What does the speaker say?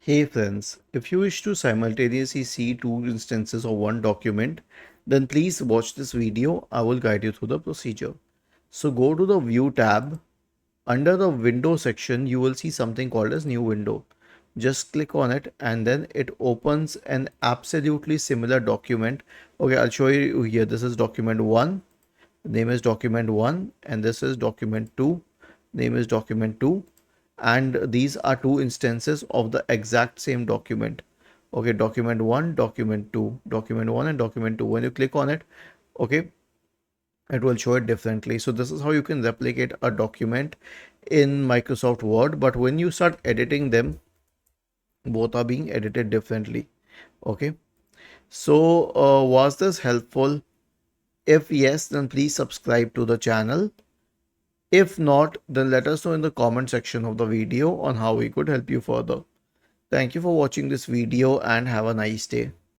Hey friends, if you wish to simultaneously see two instances of one document, then please watch this video. I will guide you through the procedure. So go to the View tab. Under the Window section, you will see something called as New Window. Just click on it and then it opens an absolutely similar document. Okay, I'll show you here. This is document 1. Name is document 1 and this is document 2. Name is document 2, and these are two instances of the exact same document. Okay, document 1, document 2, document 1 and document 2. When you click on it, okay, it will show it differently. So this is how you can replicate a document in Microsoft Word, but when you start editing them, both are being edited differently. Okay, so was this helpful? If yes, then please subscribe to the channel. If not, then let us know in the comment section of the video on how we could help you further. Thank you for watching this video and have a nice day.